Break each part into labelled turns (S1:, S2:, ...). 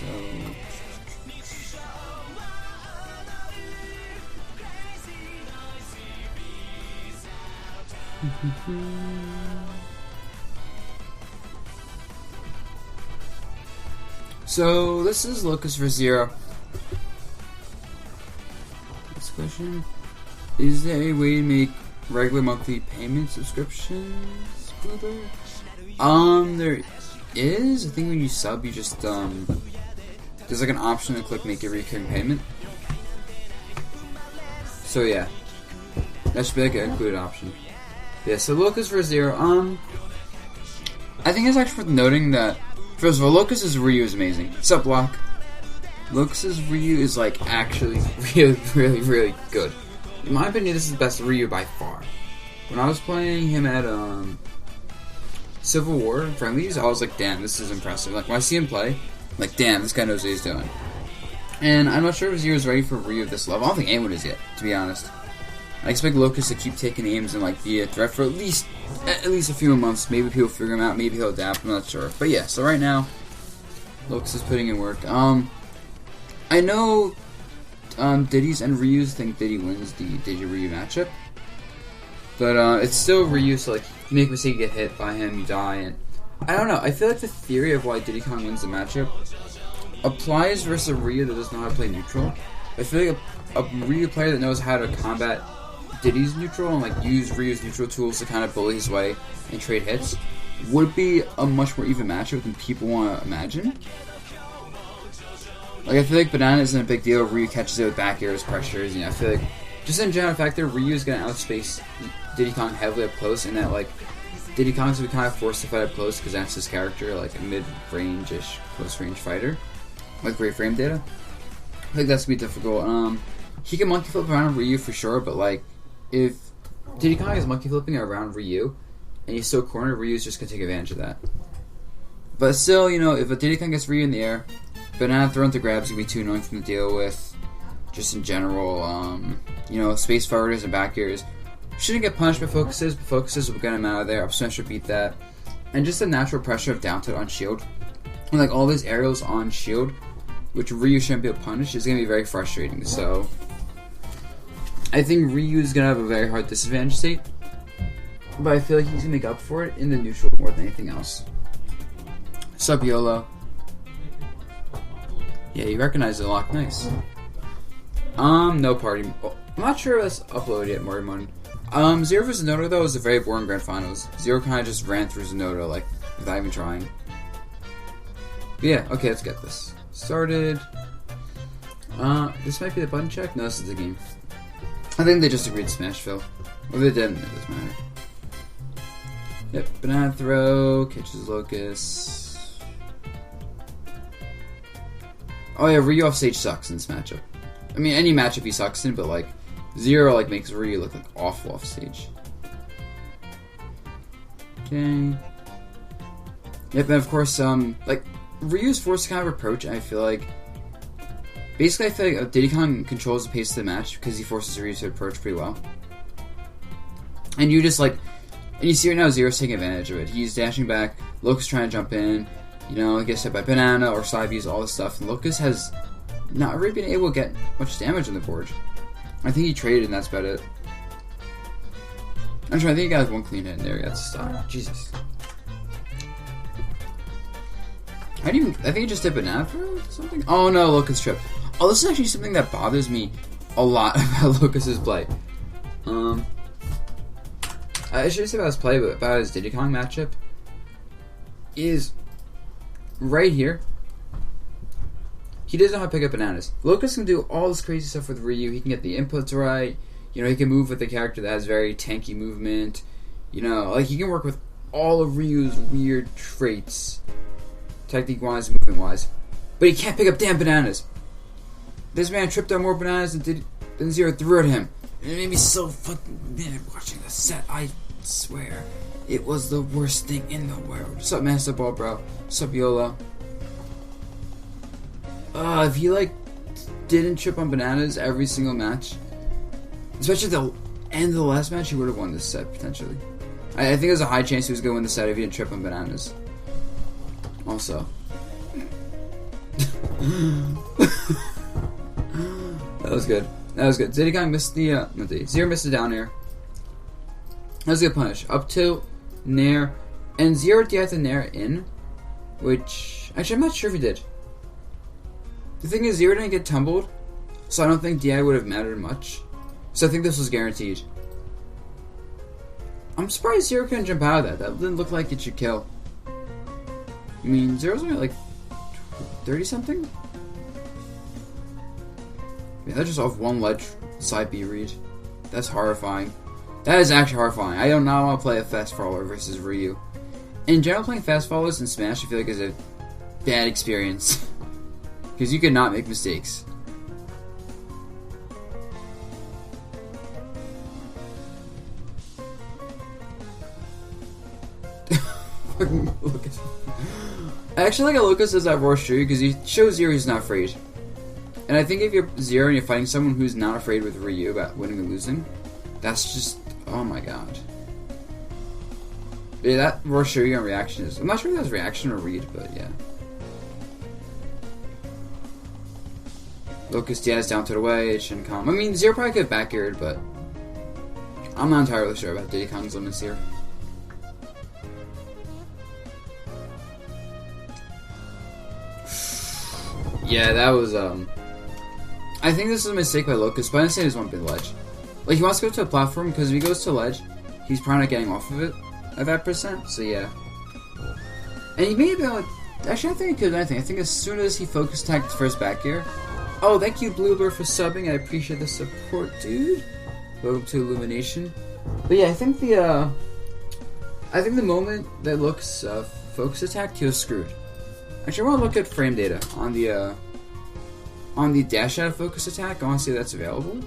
S1: So so this is Locus for Zero. Next question: is there a way to make regular monthly payment subscriptions? There is. I think when you sub, you just there's like an option to click make a recurring payment. So yeah, that should be like an included option. Yeah, so Locus for Zero. I think it's actually worth noting that first of all, Locus's Ryu is amazing. Sup, Block? Locus's Ryu is like actually really good. In my opinion, this is the best Ryu by far. When I was playing him at Civil War friendlies, I was like, damn, this is impressive. Like when I see him play, I'm like, damn, this guy knows what he's doing. And I'm not sure if Zero's ready for Ryu at this level. I don't think anyone is yet, to be honest. I expect Locus to keep taking aims and like be a threat for at least a few more months. Maybe people figure him out. Maybe he'll adapt. I'm not sure. But yeah, so right now, Locus is putting in work. I know Diddy's and Ryu's think Diddy wins the Diddy Ryu matchup, but it's still Ryu. So like, you make a mistake, you get hit by him, you die, and I don't know. I feel like the theory of why Diddy Kong wins the matchup applies versus a Ryu that doesn't know how to play neutral. I feel like a Ryu player that knows how to combat Diddy's neutral and like use Ryu's neutral tools to kind of bully his way and trade hits would be a much more even matchup than people want to imagine. Like I feel like Banana isn't a big deal. Ryu catches it with back airs, pressures. You know, I feel like just in general factor, Ryu is gonna outspace Diddy Kong heavily up close, and that like Diddy Kong's gonna be kind of forced to fight up close because that's his character, like a mid-range-ish, close-range fighter with great frame data. I think that's gonna be difficult. He can monkey flip around Ryu for sure, but like if Diddy Kong is monkey flipping around Ryu and he's still cornered, Ryu's just gonna take advantage of that. But still, you know, if a Diddy Kong gets Ryu in the air, Banana throw into grabs gonna be too annoying for him to deal with. Just in general, you know, space forwarders and back airs shouldn't get punished by focuses, but focuses will get him out of there. Up smash should beat that. And just the natural pressure of down tilt on shield. And like all these aerials on shield, which Ryu shouldn't be able to punish, is going to be very frustrating. So I think Ryu is going to have a very hard disadvantage state, but I feel like he's going to make up for it in the neutral more than anything else. Sup, YOLO? Yeah, you recognize the lock. Nice. No party. Oh, I'm not sure if that's uploaded yet, Morty. Zero vs. Zenodo, though, was a very boring Grand Finals. Zero kind of just ran through Zenodo, like, without even trying. But yeah, okay, let's get this started. This might be the button check? No, this is the game. I think they just agreed to smash Phil. Or they didn't, it doesn't matter. Yep, banana throw, catches Locus. Oh yeah, Ryu off stage sucks in this matchup. I mean, any matchup he sucks in, but like, Zero like makes Ryu look like awful off stage. Okay. Yep, and of course, like, Ryu's forced to kind of approach, and I feel like basically, I feel like Diddy Kong controls the pace of the match because he forces Ryu to approach pretty well. And you just like, and you see right now Zero's taking advantage of it. He's dashing back, Locus trying to jump in, you know, he gets hit by Banana or side views, all this stuff. And Locus has not really been able to get much damage on the board. I think he traded and that's about it. Actually, I think he got one clean hit in there. He got to stop. Jesus. I think he just did Banana throw or something? Oh no, Locus tripped. Oh, this is actually something that bothers me a lot about Locus's play. I should say about his play, but about his Diddy Kong matchup is right here. He doesn't know how to pick up bananas. Locus can do all this crazy stuff with Ryu. He can get the inputs right. You know, he can move with a character that has very tanky movement. You know, like he can work with all of Ryu's weird traits, technique-wise, movement-wise. But he can't pick up damn bananas. This man tripped on more bananas than Zero threw at him. And it made me so fucking mad watching the set. I swear. It was the worst thing in the world. What's up, Master Ball, bro? What's up, YOLO? If he, like, didn't trip on bananas every single match, especially at the end of the last match, he would have won this set, potentially. I think there's a high chance he was going to win the set if he didn't trip on bananas. Also. That was good. That was good. Diddy Kong missed the Zero missed the down air. That was a good punish. Up tilt, nair, and Zero DI the nair in, which actually I'm not sure if he did. The thing is, Zero didn't get tumbled, so I don't think DI would have mattered much. So I think this was guaranteed. I'm surprised Zero couldn't jump out of that. That didn't look like it should kill. I mean, Zero's only like 30 something? Yeah, that's just off one ledge side B read. That's horrifying. That is actually horrifying. I do not want to play a fast follower versus Ryu. In general, playing fast followers in Smash I feel like is a bad experience. Because you cannot make mistakes. Locus. I actually like a Locus does that Roar Shuri because he shows Zero he's not afraid. And I think if you're Zero and you're fighting someone who's not afraid with Ryu about winning or losing, that's just, oh my god. Yeah, that Roar Shuri on reaction is, I'm not sure if that's reaction or read, but yeah. Locus Diaz down to the way, it shouldn't come. I mean, Zero probably could have back aired, but I'm not entirely sure about Diddy Kong's limits here. Yeah, that was, I think this is a mistake by Locus, but I didn't say there's one big ledge. Like, he wants to go to a platform, because if he goes to a ledge, he's probably not getting off of it at that percent, so yeah. And he may have been able to, actually, I think he could have done anything. I think as soon as he focus attacked his first back air. Oh, thank you, Bluebird, for subbing. I appreciate the support, dude. Welcome to Illumination. But yeah, I think the moment that Locus focus attacked, he was screwed. Actually, I want to look at frame data on the dash out focus attack. I want to see if that's available.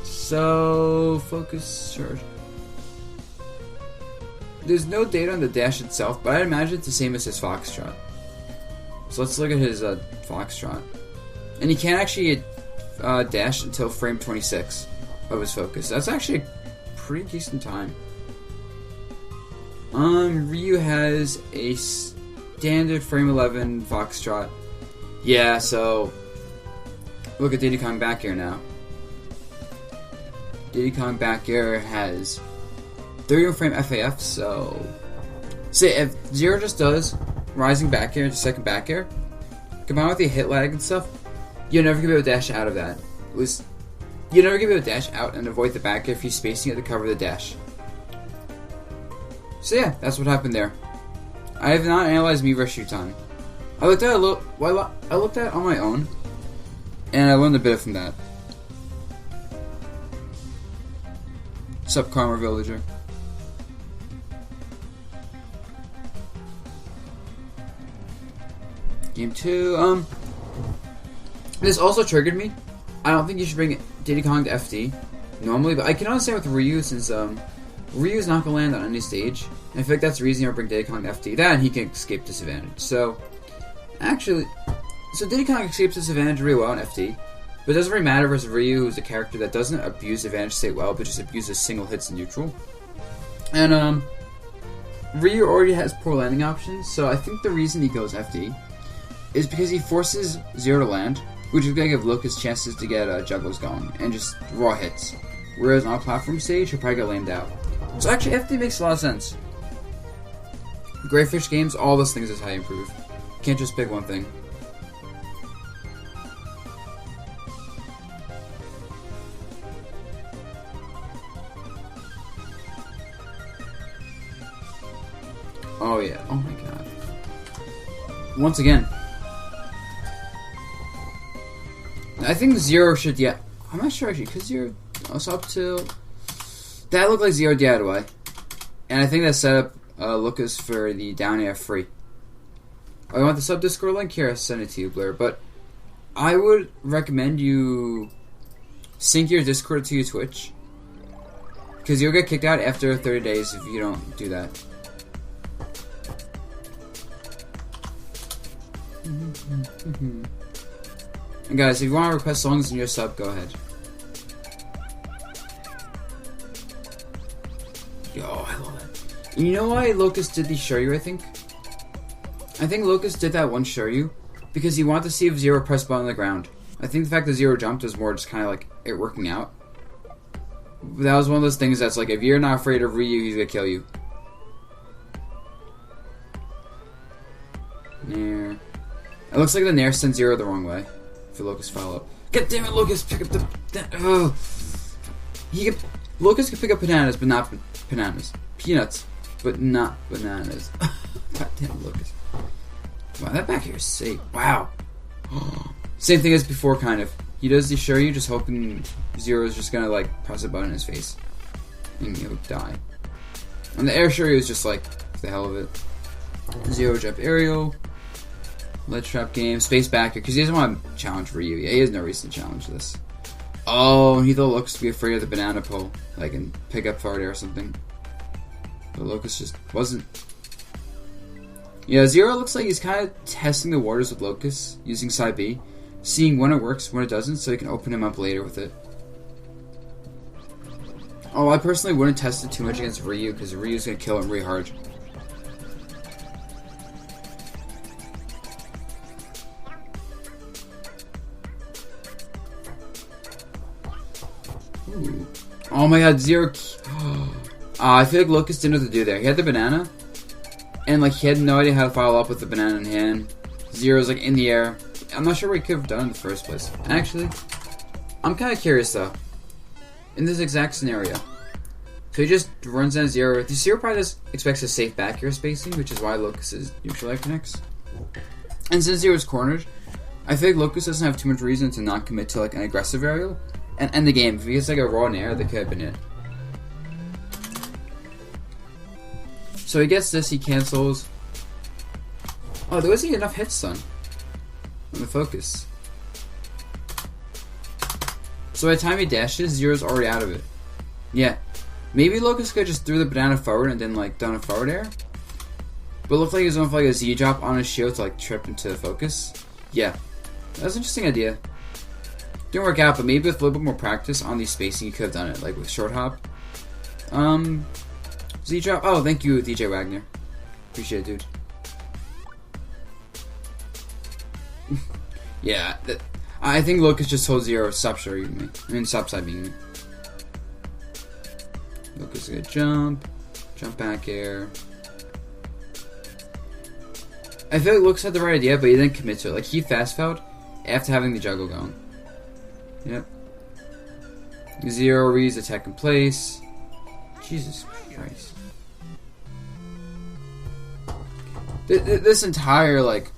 S1: So, focus charge. There's no data on the dash itself, but I imagine it's the same as his Foxtrot. So let's look at his Foxtrot. And he can't actually dash until frame 26 of his focus. That's actually a pretty decent time. Ryu has a standard frame 11 Foxtrot. Yeah, so look at Diddy Kong back air now. Diddy Kong back air has 31 frame FAF, so say if Zero just does rising back air into second back air, combined with the hit lag and stuff, you're never gonna be able to dash out of that. You're never gonna be able to dash out and avoid the back air if you're spacing it to cover the dash. So yeah, that's what happened there. I have not analyzed me versus shoot time. I looked at it I looked at it on my own, and I learned a bit from that. Sup, Karma Villager. Game 2, this also triggered me. I don't think you should bring Diddy Kong to FD normally, but I can understand with Ryu since Ryu's not gonna land on any stage. And I feel like that's the reason you bring Diddy Kong to FD. That and he can escape disadvantage. So actually, Diddy Kong escapes disadvantage really well in FD, but it doesn't really matter versus Ryu, who's a character that doesn't abuse advantage state well, but just abuses single hits in neutral. And Ryu already has poor landing options, so I think the reason he goes FD is because he forces Zero to land, which is going to give Locus chances to get jugglers going, and just raw hits. Whereas on a platform stage, he'll probably get lamed out. So actually, FD makes a lot of sense. Great Fish games, all those things is how you improve. You can't just pick one thing. Oh yeah, oh my god. Once again. I think Zero should, yeah. I'm not sure actually, because Zero was up to. That looked like Zero DI'd away. And I think that set up Locus for the down air free. I want the sub Discord link here, I'll send it to you, Blair. But I would recommend you sync your Discord to your Twitch. Because you'll get kicked out after 30 days if you don't do that. And guys, if you want to request songs in your sub, go ahead. Yo, I love that. You know why Locus did the Shoryu, I think? I think Locus did that one Shoryu because he wanted to see if Zero pressed button on the ground. I think the fact that Zero jumped was more just kind of like it working out. That was one of those things that's like, if you're not afraid of Ryu, he's gonna kill you. Nair. It looks like the Nair sent Zero the wrong way for Locus follow-up. God damn it, Locus! Pick up the... Locus can pick up bananas, but not bananas. Peanuts, but not bananas. God damn Locus. Wow, that back here is safe. Wow. Same thing as before, kind of. He does the Shoryu, just hoping Zero is just gonna, like, press a button in his face. And he'll die. And the air Shoryu is just, like, for the hell of it. Zero jump aerial. Ledge trap game. Space backer, because he doesn't want to challenge Ryu. Yeah, he has no reason to challenge this. Oh, he though looks to be afraid of the banana pull. Like, and pick up forward air or something. But Locus just wasn't. Yeah, Zero looks like he's kind of testing the waters with Locus, using side B. Seeing when it works, when it doesn't, so he can open him up later with it. Oh, I personally wouldn't test it too much against Ryu, because Ryu's going to kill him really hard. Ooh. Oh my god, Zero... I feel like Locus didn't know what to do there. He had the banana, and like he had no idea how to follow up with the banana in hand. Zero's like in the air. I'm not sure what he could have done in the first place. Actually, I'm kind of curious though. In this exact scenario, so he just runs down Zero. The Zero probably just expects a safe back air spacing, which is why Locus's neutral air connects. And since Zero's cornered, I feel like Locus doesn't have too much reason to not commit to like an aggressive aerial and end the game. If he gets like a raw nair, that could have been it. So he gets this, he cancels. Oh, there wasn't enough hits done on the focus. So by the time he dashes, Zero's already out of it. Yeah. Maybe Locus could just threw the banana forward and then like done a forward air. But it looked like he was going for like a Z drop on his shield to like trip into the focus. Yeah. That was an interesting idea. Didn't work out, but maybe with a little bit more practice on the spacing, he could have done it, like with short hop. Z drop. Oh, thank you, DJ Wagner. Appreciate it, dude. Yeah, I think Locus just told Zero stop shorting me. I mean, stop side being me. Locus is gonna jump back air. I feel like Locus had the right idea, but he didn't commit to it. Like he fast fouled after having the juggle going. Yep. Zero reads attack in place. Jesus Christ. This entire, like...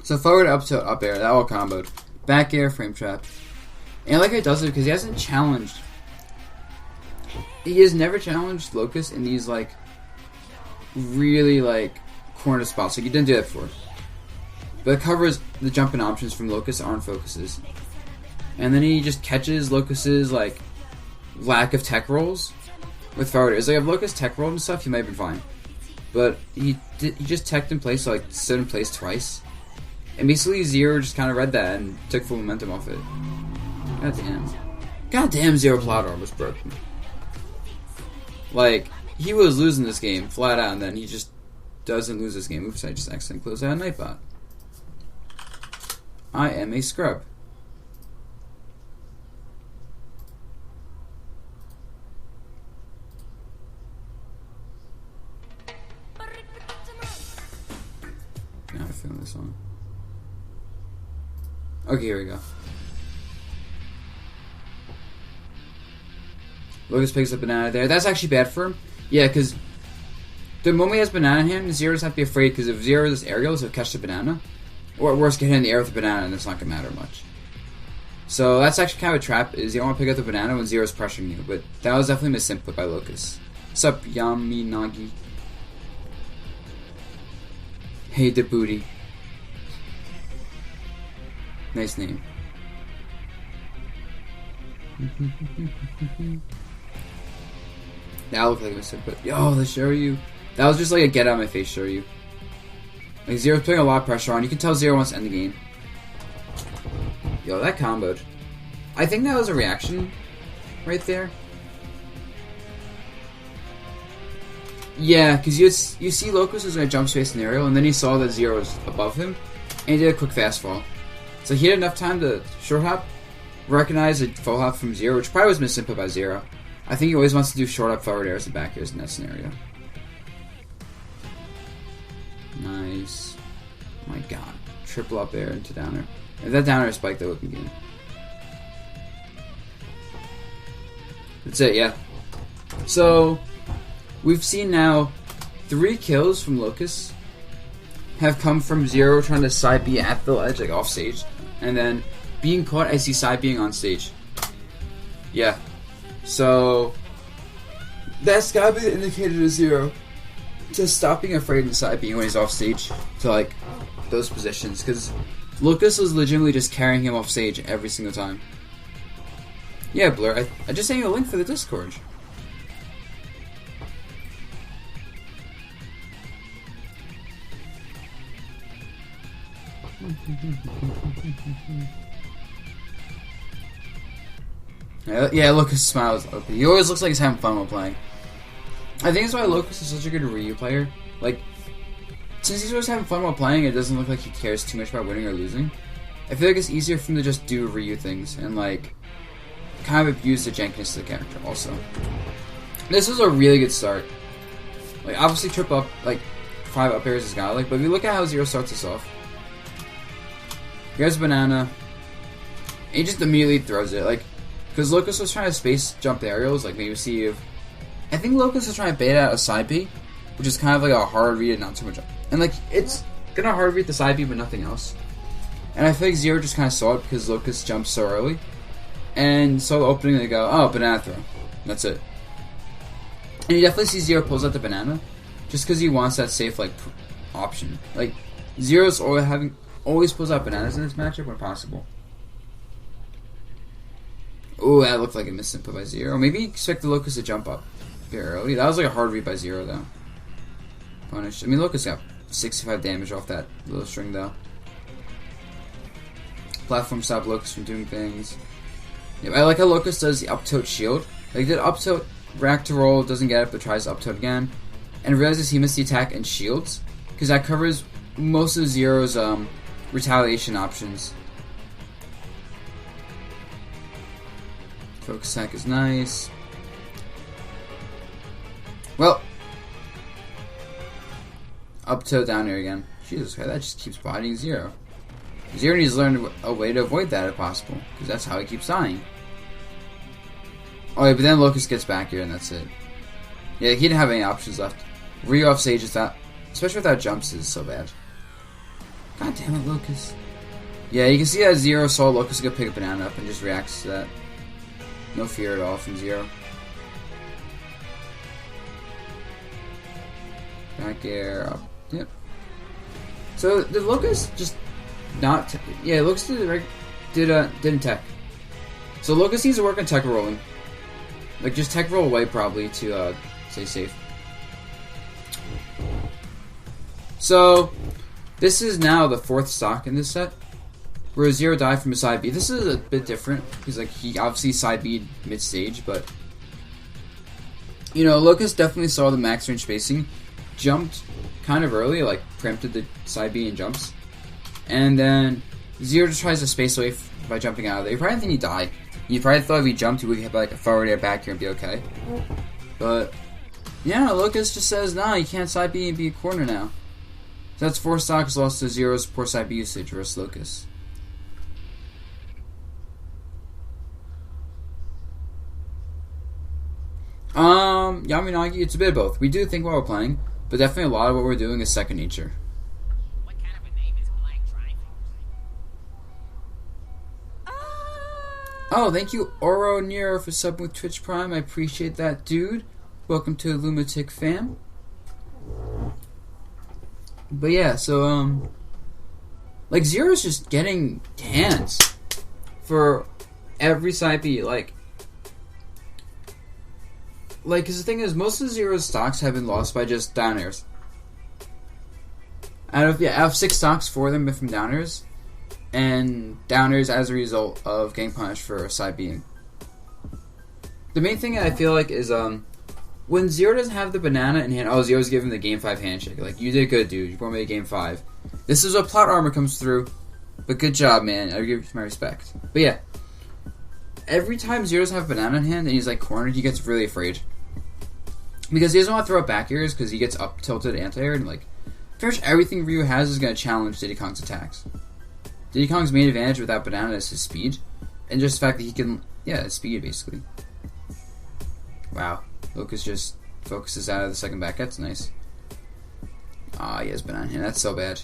S1: So forward up to up air, that all comboed. Back air, frame trap. And I like how he does it because he hasn't challenged... He has never challenged Locus in these, like... Really, like... corner spots. Like, he didn't do that before. But it covers the jumping options from Locus aren't focuses. And then he just catches Locus's, like... lack of tech rolls with forward airs. Like, if Locus tech rolled and stuff, he might have been fine. But he just teched in place, so like stood in place twice. And basically Zero just kind of read that and took full momentum off it. God damn. God damn, Zero plot arm was broken. Like, he was losing this game flat out, and then he just doesn't lose this game. Oops, I just accidentally closed out a Nightbot. I am a scrub. Now I found this one. Okay, here we go. Locus picks up banana there. That's actually bad for him. Yeah, because the moment he has banana in hand, Zero doesn't have to be afraid, because if Zero is aerials, he'll catch the banana. Or at worst, get hit in the air with the banana, and it's not going to matter much. So that's actually kind of a trap, is you don't want to pick up the banana when Zero's pressuring you. But that was definitely misinput by Locus. Sup, Yami Nagi? Hey, the booty. Nice name. That looked like a mistake, but yo, the Shoryu. That was just like a get out of my face Shoryu. Like Zero's putting a lot of pressure on. You can tell Zero wants to end the game. Yo, that comboed. I think that was a reaction right there. Yeah, because you see Locus was in a jump space scenario, and then he saw that Zero was above him, and he did a quick fast fall. So he had enough time to short hop, recognize a full hop from Zero, which probably was misinput by Zero. I think he always wants to do short hop forward airs and back airs in that scenario. Nice. Oh my god. Triple up air into down air. If that down air spike, that would be good. That's it, yeah. So, we've seen now 3 kills from Locus have come from Zero trying to side B at the ledge, like off stage, and then being caught as he's side being on stage. Yeah. So, that's gotta be the indicator to Zero to stop being afraid and side being when he's off stage to like those positions, because Locus was legitimately just carrying him off stage every single time. Yeah, Blur, I just sent you a link for the Discord. Yeah, Locus smiles open. He always looks like he's having fun while playing. I think that's why Locus is such a good Ryu player. Like, since he's always having fun while playing, it doesn't look like he cares too much about winning or losing. I feel like it's easier for him to just do Ryu things and, like, kind of abuse the jankiness of the character also. This was a really good start. Like, obviously triple up, like, 5 up airs is godlike, but if you look at how Zero starts this off. Here's Banana. And he just immediately throws it, like, because Locus was trying to space jump the aerials, like maybe see if... I think Locus was trying to bait out a side B, which is kind of like a hard read and not too much... And, like, it's gonna hard read the side B, but nothing else. And I feel like Zero just kind of saw it because Locus jumped so early. And saw the opening and they go, oh, banana throw. That's it. And you definitely see Zero pulls out the banana just because he wants that safe, like, option. Like, Zero's always pulls out bananas in this matchup when possible. Ooh, that looked like a misinput by Zero. Maybe you expect the Locus to jump up very early. That was like a hard read by Zero, though. Punish. I mean, Locus got 65 damage off that little string, though. Platform stopped Locus from doing things. Yeah, I like how Locus does the up tilt shield. Like, did up tilt, rack to roll, doesn't get it, but tries up tilt again. And realizes he missed the attack and shields. Because that covers most of Zero's retaliation options. Focus attack is nice. Well, up tilt down here again. Jesus Christ, that just keeps bodying Zero. Zero needs to learn a way to avoid that if possible, because that's how he keeps dying. Oh yeah, but then Locus gets back here and that's it. Yeah, he didn't have any options left. Ryu off stage without, especially without jumps, is so bad. God damn it, Locus. Yeah, you can see that Zero saw Locus go pick a banana up and just reacts to that. No fear at all from Zero. Back air up. Yep. So did Locus just not? Yeah, Locus didn't tech. So Locus needs to work on tech rolling. Like just tech roll away probably to stay safe. So this is now the 4th stock in this set, where Zero died from a side B. This is a bit different because like he obviously side B'd mid stage, but you know Locus definitely saw the max range spacing, jumped kind of early, like preempted the side B and jumps, and then Zero just tries to space away by jumping out of there. You probably think he'd die. You probably thought if he jumped, he would have like a forward air back here and be okay. But yeah, Locus just says, nah, you can't side B and be a corner now. So that's 4 stocks lost to Zero's poor side B usage versus Locus. Yaminagi, it's a bit of both. We do think while we're playing, but definitely a lot of what we're doing is second nature.
S2: What kind of a name is Blank Tribe?
S1: Oh, thank you, Oro Nero, for subbing with Twitch Prime. I appreciate that, dude. Welcome to Lunatic Fam. But yeah, so, like, Zero's just getting hands for every side B, like, because the thing is, most of Zero's stocks have been lost by just down airs. Out of 6 stocks, 4 of them have been from down airs, and down airs as a result of getting punished for side B'ing. The main thing I feel like is, when Zero doesn't have the banana in hand, oh, Zero's giving the game 5 handshake. Like, you did good, dude. You brought me to game 5. This is what plot armor comes through. But good job, man. I give you my respect. But yeah, every time Zero doesn't have a banana in hand and he's like cornered, he gets really afraid. Because he doesn't want to throw up back airs because he gets up tilted anti-air and like pretty much everything Ryu has is going to challenge Diddy Kong's attacks. Diddy Kong's main advantage without banana is his speed. And just the fact that he can, yeah, speed basically. Wow. Locus just focuses out of the second back. That's nice. Ah, he has banana in hand. That's so bad.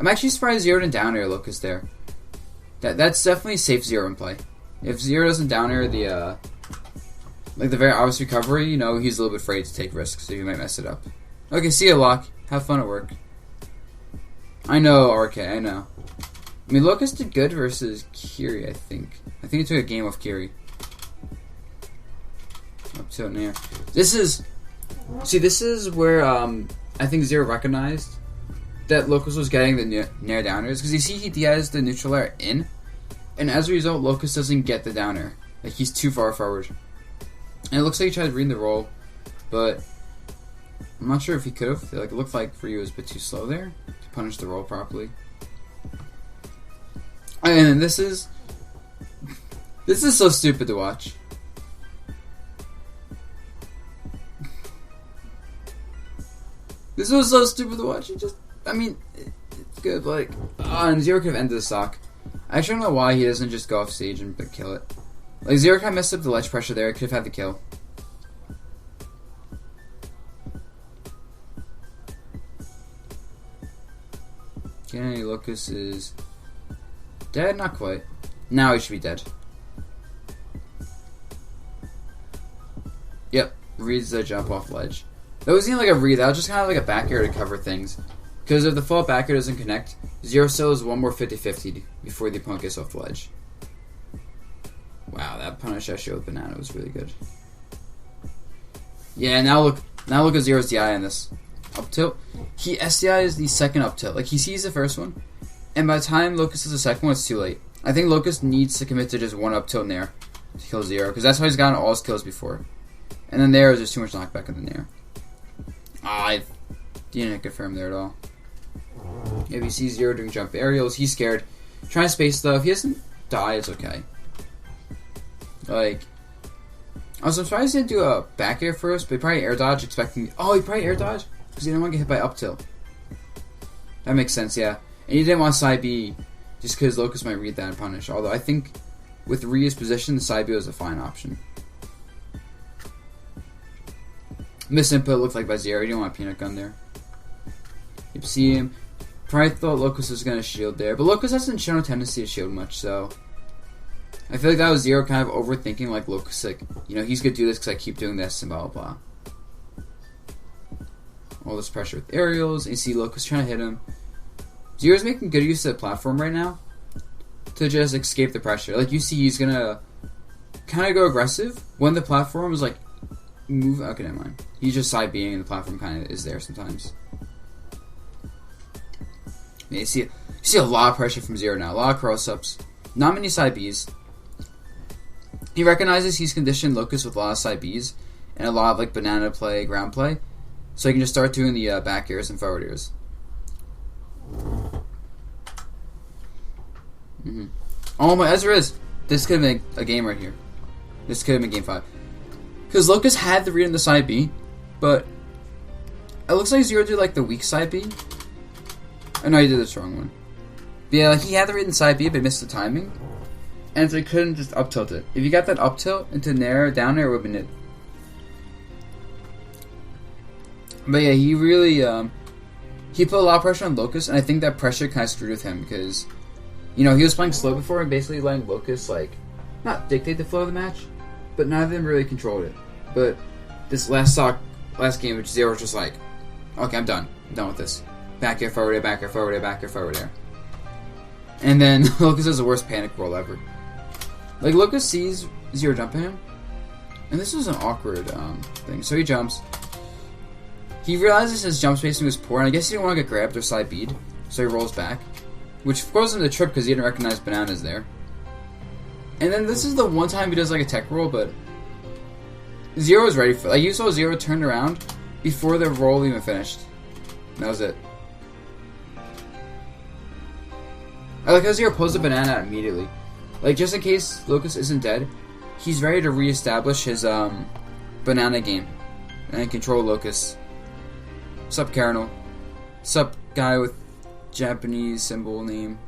S1: I'm actually surprised Zero didn't down air Locus there. That's definitely safe Zero in play. If Zero doesn't down air the like the very obvious recovery, you know, he's a little bit afraid to take risks, so he might mess it up. Okay, see ya, Lock. Have fun at work. I know, RK, I know. I mean, Locus did good versus Kiri, I think. I think he took a game off Kiri. Up to Nair. This is where I think Zero recognized that Locus was getting the Nair downers, because you see he DIs the neutral air in, and as a result, Locus doesn't get the downer. Like, he's too far forward. And it looks like he tried reading the roll, but I'm not sure if he could have. Like, it looked like Ryu was a bit too slow there to punish the roll properly. And this is so stupid to watch. This was so stupid to watch. It's good. Like, and Zero could have ended the stock. I actually don't know why he doesn't just go off stage and kill it. Like, Zero kind of messed up the ledge pressure there. Could have had the kill. Okay, Locus is dead? Not quite. Now he should be dead. Yep, reads the jump off ledge. That wasn't even like a read, that was just kind of like a back air to cover things. Because if the full back air doesn't connect, Zero still has one more 50-50 before the opponent gets off the ledge. Wow, that punish I showed banana was really good. Yeah, now look at Zero's DI on this. Up tilt. He SDI is the second up tilt. Like, he sees the first one, and by the time Locus does the second one, it's too late. I think Locus needs to commit to just one up tilt Nair to kill Zero, because that's how he's gotten all his kills before. And then there is just too much knockback in the Nair. I didn't confirm there at all. If he sees Zero doing jump aerials, he's scared. Trying to space stuff. He doesn't die, it's okay. Like, I was surprised he didn't do a back air first, but he probably air dodge expecting... Oh, he probably air dodge? Because he didn't want to get hit by up tilt. That makes sense, yeah. And he didn't want side B just because Locus might read that and punish. Although I think with Ryu's position, the side B was a fine option. Misinput looked like by Zero. He didn't want a peanut gun there. You see him. Probably thought Locus was going to shield there. But Locus hasn't shown a tendency to shield much, so... I feel like that was Zero kind of overthinking, like, Locus, like, you know, he's going to do this because I keep doing this and blah, blah, blah. All this pressure with aerials. And you see Locus trying to hit him. Zero's making good use of the platform right now to just escape the pressure. Like, you see he's going to kind of go aggressive when the platform is, like, move. Okay, never mind. He's just side B'ing and the platform kind of is there sometimes. Yeah, you see a lot of pressure from Zero now. A lot of cross-ups. Not many side Bs. He recognizes he's conditioned Locus with a lot of side Bs and a lot of like banana play, ground play, so he can just start doing the back airs and forward airs. Oh my, as there is. This could have been a game right here. This could have been game 5. Because Locus had the read on the side B, but it looks like Zero did like the weak side B. Oh no, he did the strong one. But yeah, like he had the read on the side B, but missed the timing. And so he couldn't just up tilt it. If you got that up tilt into Nair, down air, it would have been it. But yeah, he really, he put a lot of pressure on Locus, and I think that pressure kind of screwed with him, because, you know, he was playing slow before and basically letting Locus, like, not dictate the flow of the match, but none of them really controlled it. But this last game, which Zero was just like, okay, I'm done. I'm done with this. Back air, forward air, back air, forward air, back air, forward air. And then Locus has the worst panic roll ever. Like, Locus sees Zero jumping him, and this was an awkward thing. So he jumps. He realizes his jump spacing was poor, and I guess he didn't want to get grabbed or side bead, so he rolls back. Which throws him the trip because he didn't recognize bananas there. And then this is the one time he does like a tech roll, but Zero was ready for. Like, you saw Zero turned around before the roll even finished. That was it. I like how Zero pulls the banana out immediately. Like, just in case Locus isn't dead, he's ready to reestablish his banana game and control Locus. Sup, Cardinal? Sup, guy with Japanese symbol name?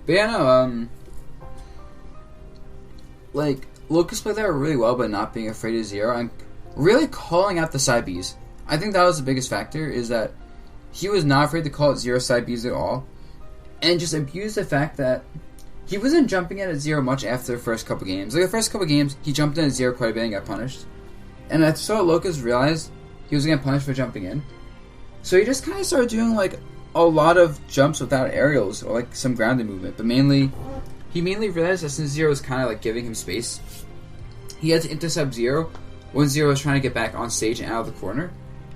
S1: But yeah, no, like, Locus played that really well by not being afraid of Zero and really calling out the side Bs. I think that was the biggest factor, is that he was not afraid to call out Zero side Bs at all, and just abused the fact that he wasn't jumping in at Zero much after the first couple games. Like, the first couple games, he jumped in at Zero quite a bit and got punished. And I saw Locus realized he was getting punished for jumping in. So he just kind of started doing, like, a lot of jumps without aerials, or, like, some grounded movement. But he mainly realized that since Zero was kind of, like, giving him space, he had to intercept Zero when Zero was trying to get back on stage and out of the corner.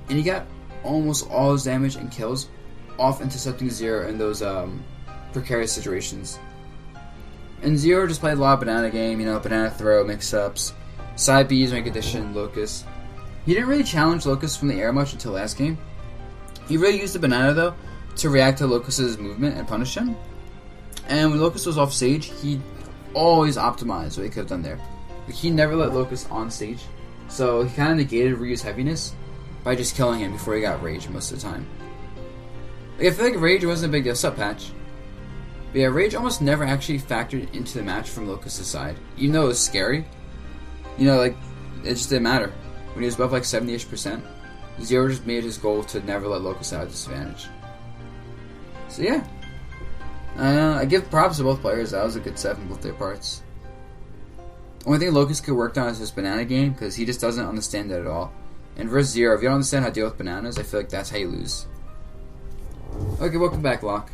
S1: And he got almost all his damage and kills off intercepting Zero in those precarious situations. And Zero just played a lot of banana game, you know, banana throw, mix-ups, side Bs, make addition, Locus. He didn't really challenge Locus from the air much until last game. He really used the banana, though, to react to Locus's movement and punish him. And when Locus was off stage, he always optimized what he could have done there. Like, he never let Locus on stage, so he kind of negated Ryu's heaviness by just killing him before he got Rage most of the time. Like, I feel like Rage wasn't a big deal, sup patch. But yeah, Rage almost never actually factored into the match from Locus' side. Even though it was scary, you know, like, it just didn't matter. When he was above like 70-ish%, Zero just made his goal to never let Locus out of disadvantage. So yeah, I give props to both players. That was a good set from both their parts. Only thing Locus could work on is his banana game, because he just doesn't understand that at all. And versus Zero, if you don't understand how to deal with bananas, I feel like that's how you lose. Okay, welcome back, Locke.